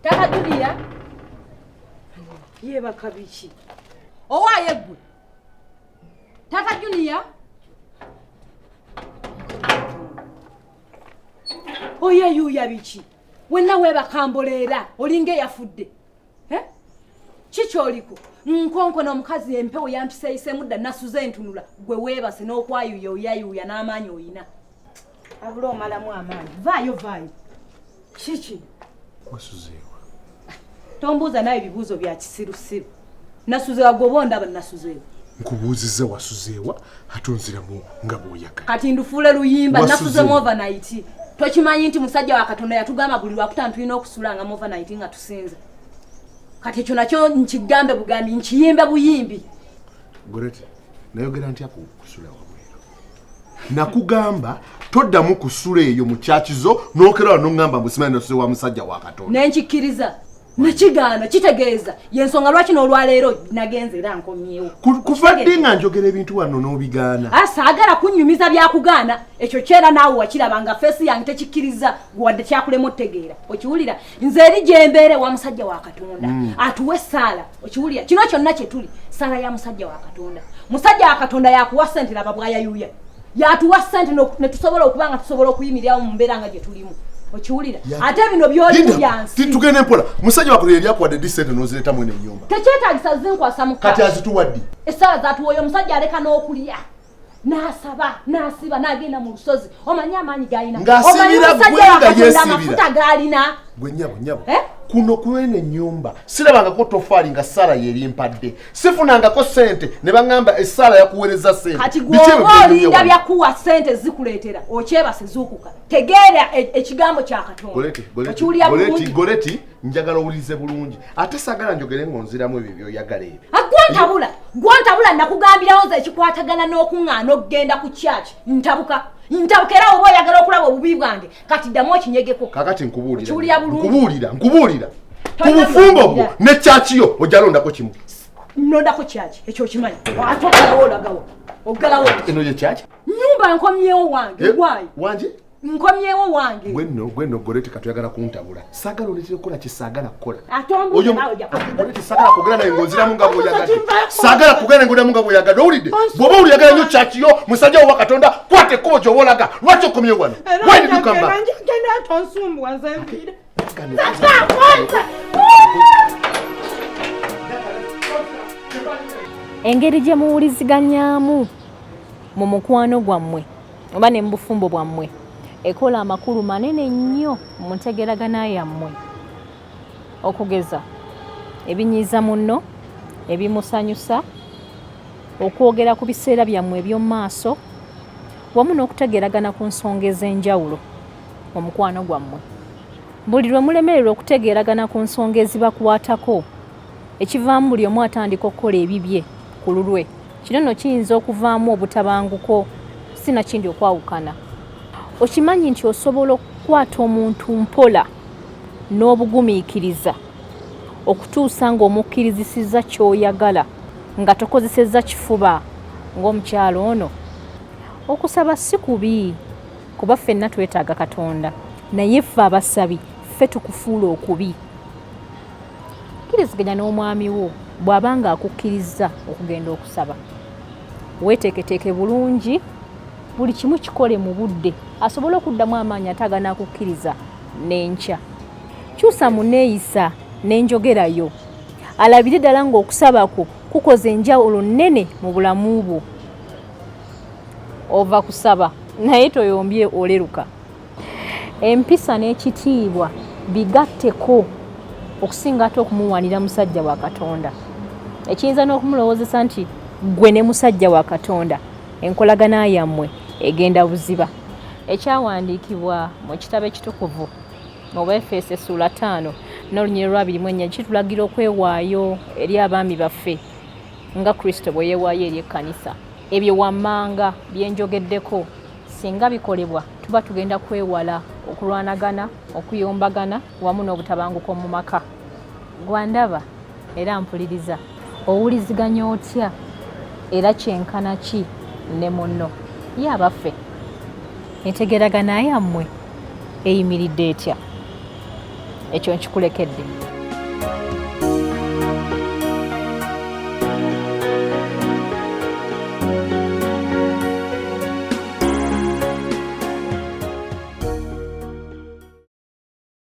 Taka Julia. Yeba kabichi. Owaye gwe. Taka Julia. Oya yuya bichi. Wenna weba kambolera olinge yafudde. Chicholiko. Nkonko na mukazi empewo yampiseyise mudda nasuze ntunula. Gwe webase n'okwayuya oyayuya n'amaanyi oyina. Abulo omalamu amaanyi. Vayo. Chichi. Wasuzewa. Tombuuza naye ebibuuzo bya kisirusiru. Nasuzewa gobonda aba nasuzewa. Nkubuuziza wasuzewa atonziramu nga bw'oyagala. Kati ndufuule luyimba nasuzemu overnight. Tokimanyi nti musajja wa Katonda yatugamba buli lwakuta tulina okusulanga mu overnight nga tusinza. Kati ekyo nakyo nkigambe bugambi nkiyimbe buyimbi. Gorete, nayogera ntya kusula wabwera. Nakugamba toddamu kusula eyo mu kyakizo n'okera n'ongamba musimani nasuze wa musajja wa Katonda. Nenkikkiriza. Nakigaana kitegeeza yensonga lwaki n'olwaleero nagenze era nkomyewo. Kuvadde nga njogera ebintu wano n'obigaana. Saagala kunnyumiza byakugaana ekyo kyera naawe wakirabanga feesi yange tekikkiriza wadde kyakulema otegeera. Okiwulira nze eri gyembeere wa musajja wa Katonda atuwe ssaala. Okiwulira kino kyonna kye tuli ssaala ya musajja wa Katonda. Musajja wa Katonda yakuwa ssente laba bwayayuya. Yatuwa ssente ne tusobola okuba nga tusobola okuyimirirawo mu mbeera nga gye tulimu. Okiwulira ate bino by'oli byansi. Titugende mpola musajja wakulira yakuwadde disente n'ozireta mwene ennyumba. Tekyetaagisa zinkwasa mu kati azituwadde. Essaawa zatuwoyo omusajja aleka n'okulya. N'asaba n'asiba n'agenda mu lusozi omanyi amaanyi g'alina. Ng'asibira gwenda yeesibira. Amafuta g'alina. Gwe nnyabo. Kuno kwene ennyumba sirabangako tofaali nga Sara yerimpadde. Sifunangako sente ne baŋŋamba Sara yakuweereza sente. Kati gw'oba olinda byakuwa sente zikuleetera okyebase zuukuka. Tegeera ekigambo kya Katonda. Goleti njagala owulize bulungi. Ate saagala njogere ng'onziramu ebyo by'oyagala ebyo. Gwontabula nakugambirawo nze ekikwatagana n'okuŋŋaana okugenda ku kyaki. Ntabukera oba oyagala okulaba obubi bwange kati ddamu okinyegeko. Kakati nkubuulira. Ku bufumbo bwo ne kyakiyo ojalondako kimu. Nondako kyaki ekyo kimanyi. Ate ogalawo olagawo. Ogalawo. Eno ye kyaki? Nyumba nkomyewo wange. Why? Wanje? Nkomyewo wange. Gwenno Goleti katuyagala kuntabula. Saagala oletere kukola kisaagala kukola. Atombuze nawe ojja kukola. Goleti saagala kugenda naye ng'onziramu nga bw'oyagadde. Saagala kugenda ng'onziramu nga bw'oyagadde. Owulidde? Bw'oba oyagala nnyo kyakiyo musajja wa Katonda kwata ekkubo gy'oba olaga. Lwaki okomyewo wano? Why did you come back? Genda tonsumbuwa nze mpire. Engeri gye muwuliziganyaamu mu mukwano gwammwe oba ne mu bufumbo bwammwe ekola amakulu manene nnyo mu ntegeragana yammwe. Okugeza ebinyiiza munno, ebimusanyusa, okwogera ku biseera byammwe eby'omu maaso wamu n'okutegeragana ku nsonga ez'enjawulo mu mukwano gwammwe. Buli lwe mulemererwa okutegeragana ku nsonga ezibakwatako ekivaamu buli omu atandika okukola ebibye ku lulwe, kino nno kiyinza okuvaamu obutabanguko sinakindi okwawukana. Okimanyi nti osobola okukwata omuntu mpola n'obugumiikiriza okutuusa ng'omukkirizisizza ky'oyagala nga tokozesezza kifuba ng'omukyalo ono. Okusaba si kubi kuba ffenna twetaaga Katonda naye ffe abasabi ffe tukufuula okubi. Kkiriziganya n'omwami wo bw'abanga akukkiriza okugenda okusaba. Weeteeketeeke bulungi buli kimu kikole mu budde asobole okuddamu amaanyi atagana akukkiriza n'enkya. Kyusa mu neeyisa n'enjogerayo alabire ddala ng'okusaba kwo kukoze enjawulo nnene mu bulamu bwo. Ova kusaba naye toyombye oleruka. Empisa n'ekitiibwa bigatteko okusinga ate okumuwaanira musajja wa Katonda. Ekiyinza n'okumulowoozesa nti gwe ne musajja wa Katonda enkolagana yammwe egenda buziba. Ekyawandiikibwa mu kitabo ekitukuvu mu Efeso essula 5 n'olunyiriri lwa 24 kitulagira okwewaayo eri abaami baffe nga Kristo bwe yeewaayo eri ekkanisa. Ebyo wammanga byenjogeddeko singa bikolebwa tuba tugenda kwewala okulwanagana, okuyombagana wamu n'obutabanguko mu maka. gwandaba era mpuliriza owuliziganya otya era kyenkana ki ne munno ye abaffe entegeragana yammwe eyimiridde etya ekyo nkikulekedde